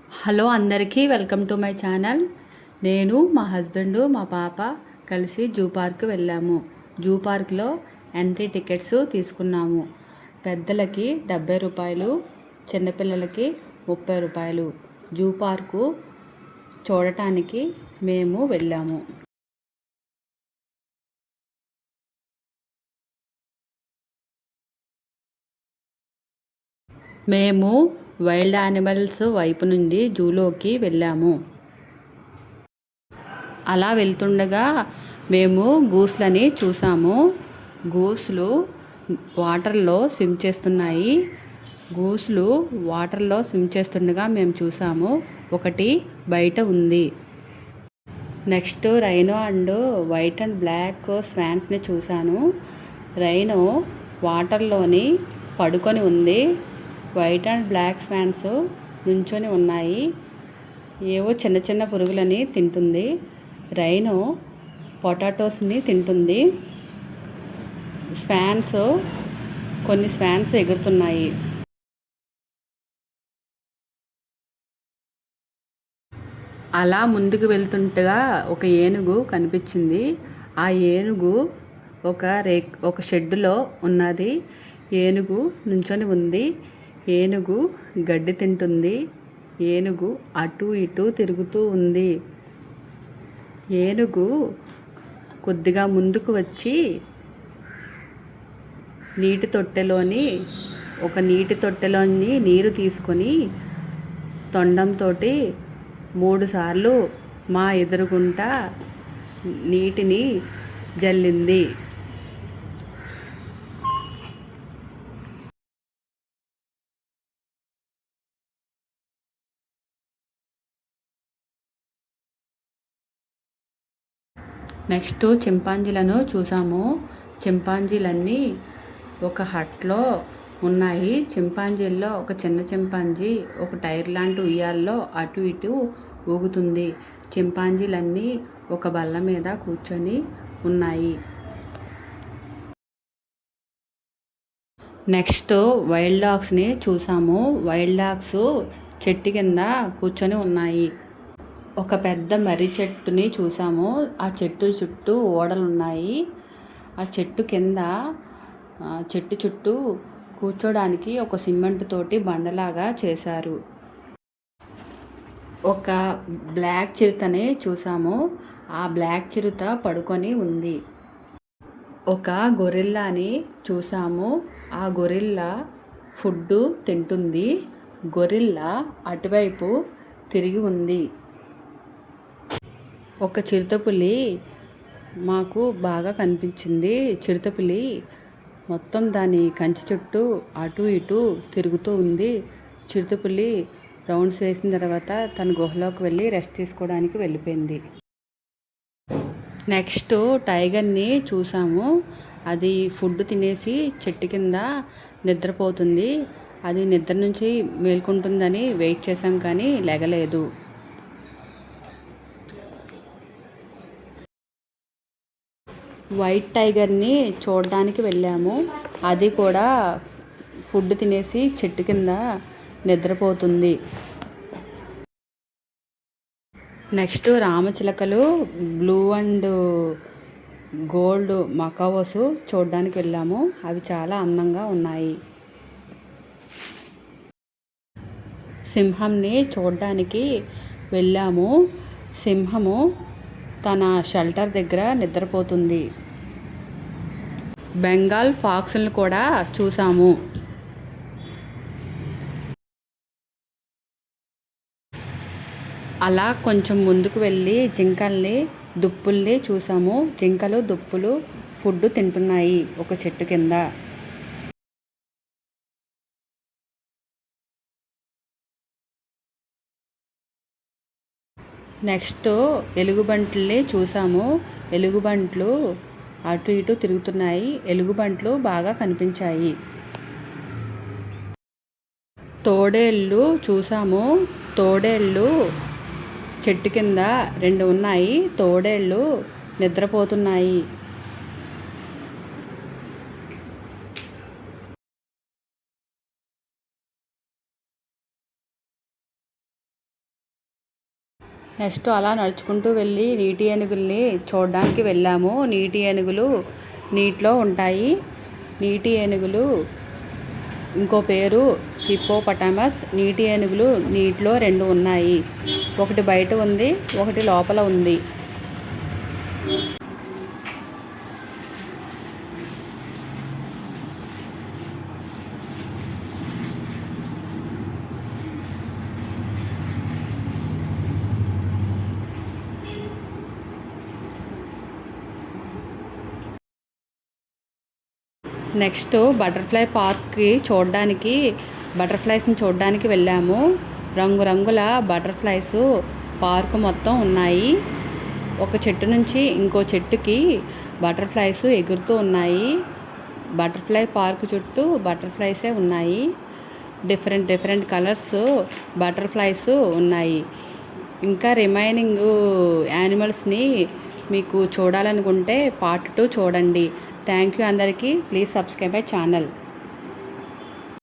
Hello అందరికీ welcome to my channel. నేను మా హస్బెండ్ మా పాప కలిసి జూ పార్క్ వెళ్ళాము. జూ పార్క్లో ఎంట్రీ టికెట్స్ తీసుకున్నాము. పెద్దలకి 70 రూపాయలు, చిన్నపిల్లలకి 30 రూపాయలు. జూ పార్కు చూడటానికి మేము వెళ్ళాము. మేము వైల్డ్ యానిమల్స్ వైపు నుండి జూలోకి వెళ్ళాము. అలా వెళ్తుండగా మేము గూస్లని చూసాము. గూస్లు వాటర్లో స్విమ్ చేస్తున్నాయి. గూస్లు వాటర్లో స్విమ్ చేస్తుండగా మేము చూసాము. ఒకటి బయట ఉంది. Next rhino and white and black స్వాన్స్ని చూశాను. రైనో వాటర్లోని పడుకొని ఉంది. వైట్ అండ్ బ్లాక్ స్వాన్స్ నుంచొని ఉన్నాయి. ఏవో చిన్న చిన్న పురుగులని తింటుంది. రైనో పొటాటోస్ని తింటుంది. కొన్ని స్వాన్స్ ఎగురుతున్నాయి. అలా ముందుకు వెళ్తుండగా ఒక ఏనుగు కనిపించింది. ఆ ఏనుగు ఒక షెడ్డులో ఉన్నది. ఏనుగు నుంచొని ఉంది. ఏనుగు గడ్డి తింటుంది. ఏనుగు అటు ఇటు తిరుగుతూ ఉంది. ఏనుగు కొద్దిగా ముందుకు వచ్చి నీటి తొట్టెలోని నీరు తీసుకొని తొండంతో 3 సార్లు మా ఎదురుగుంట నీటిని జల్లింది. నెక్స్ట్ చింపాంజీలను చూసాము. చింపాంజీలన్నీ ఒక హట్లో ఉన్నాయి. చింపాంజీల్లో ఒక చిన్న చింపాంజీ ఒక టైర్ లాంటి ఉయ్యాల్లో అటు ఇటు ఊగుతుంది. చింపాంజీలన్నీ ఒక బల్ల మీద కూర్చొని ఉన్నాయి. నెక్స్ట్ వైల్డ్ డాగ్స్ని చూసాము. వైల్డ్ డాగ్స్ చెట్టు కింద కూర్చొని ఉన్నాయి. ఒక పెద్ద మర్రి చెట్టుని చూసాము. ఆ చెట్టు చుట్టూ ఓడలున్నాయి. ఆ చెట్టు చుట్టూ కూర్చోడానికి ఒక సిమెంట్ తోటి బండలాగా చేశారు. ఒక బ్లాక్ చిరుతని చూసాము. ఆ బ్లాక్ చిరుత పడుకొని ఉంది. ఒక గొరిల్లాని చూసాము. ఆ గొరిల్లా ఫుడ్ తింటుంది. గొరిల్లా అటువైపు తిరిగి ఉంది. ఒక చిరుతపులి మాకు బాగా కనిపించింది. చిరుతపులి మొత్తం దాని కంచి చుట్టూ అటు ఇటు తిరుగుతూ ఉంది. చిరుతపులి రౌండ్స్ వేసిన తర్వాత తన గుహలోకి వెళ్ళి రెస్ట్ తీసుకోవడానికి వెళ్ళిపోయింది. నెక్స్ట్ టైగర్ని చూసాము. అది ఫుడ్ తినేసి చెట్టు కింద నిద్రపోతుంది. అది నిద్ర నుంచి మేల్కొంటుందని వెయిట్ చేసాం కానీ లెగలేదు. వైట్ టైగర్ని చూడడానికి వెళ్ళాము. అది కూడా ఫుడ్ తినేసి చెట్టు కింద నిద్రపోతుంది. నెక్స్ట్ రామచిలకలు బ్లూ అండ్ గోల్డ్ మకావోస్ చూడడానికి వెళ్ళాము. అవి చాలా అందంగా ఉన్నాయి. సింహంని చూడడానికి వెళ్ళాము. సింహము తన షెల్టర్ దగ్గర నిద్రపోతుంది. బెంగాల్ ఫాక్స్లను కూడా చూసాము. అలా కొంచెం ముందుకు వెళ్ళి దుప్పుల్ని చూసాము. జింకలు దుప్పులు ఫుడ్ తింటున్నాయి ఒక చెట్టు కింద. నెక్స్ట్ ఎలుగుబంట్లని చూసాము. ఎలుగుబంట్లు అటు ఇటు తిరుగుతున్నాయి. ఎలుగుబంట్లు బాగా కనిపించాయి. తోడేళ్ళు చూసాము. తోడేళ్ళు చెట్టు కింద 2 ఉన్నాయి. తోడేళ్ళు నిద్రపోతున్నాయి. నెక్స్ట్ అలా నడుచుకుంటూ వెళ్ళి నీటి ఏనుగుల్ని చూడడానికి వెళ్ళాము. నీటి ఏనుగులు నీటిలో ఉంటాయి. నీటి ఏనుగులు ఇంకో పేరు హిప్పోపటామస్. నీటి ఏనుగులు నీటిలో 2 ఉన్నాయి. ఒకటి బయట ఉంది, ఒకటి లోపల ఉంది. నెక్స్ట్ బటర్ఫ్లై పార్క్కి బటర్ఫ్లైస్ని చూడడానికి వెళ్ళాము. రంగురంగుల బటర్ఫ్లైస్ పార్క్ మొత్తం ఉన్నాయి. ఒక చెట్టు నుంచి ఇంకో చెట్టుకి బటర్ఫ్లైస్ ఎగురుతూ ఉన్నాయి. బటర్ఫ్లై పార్క్ చుట్టూ బటర్ఫ్లైసే ఉన్నాయి. డిఫరెంట్ కలర్స్ బటర్ఫ్లైస్ ఉన్నాయి. ఇంకా రిమైనింగ్ యానిమల్స్ని మీకు చూడాలనుకుంటే పార్ట్ 2 చూడండి. థ్యాంక్ యూ అందరికీ. Please subscribe my channel.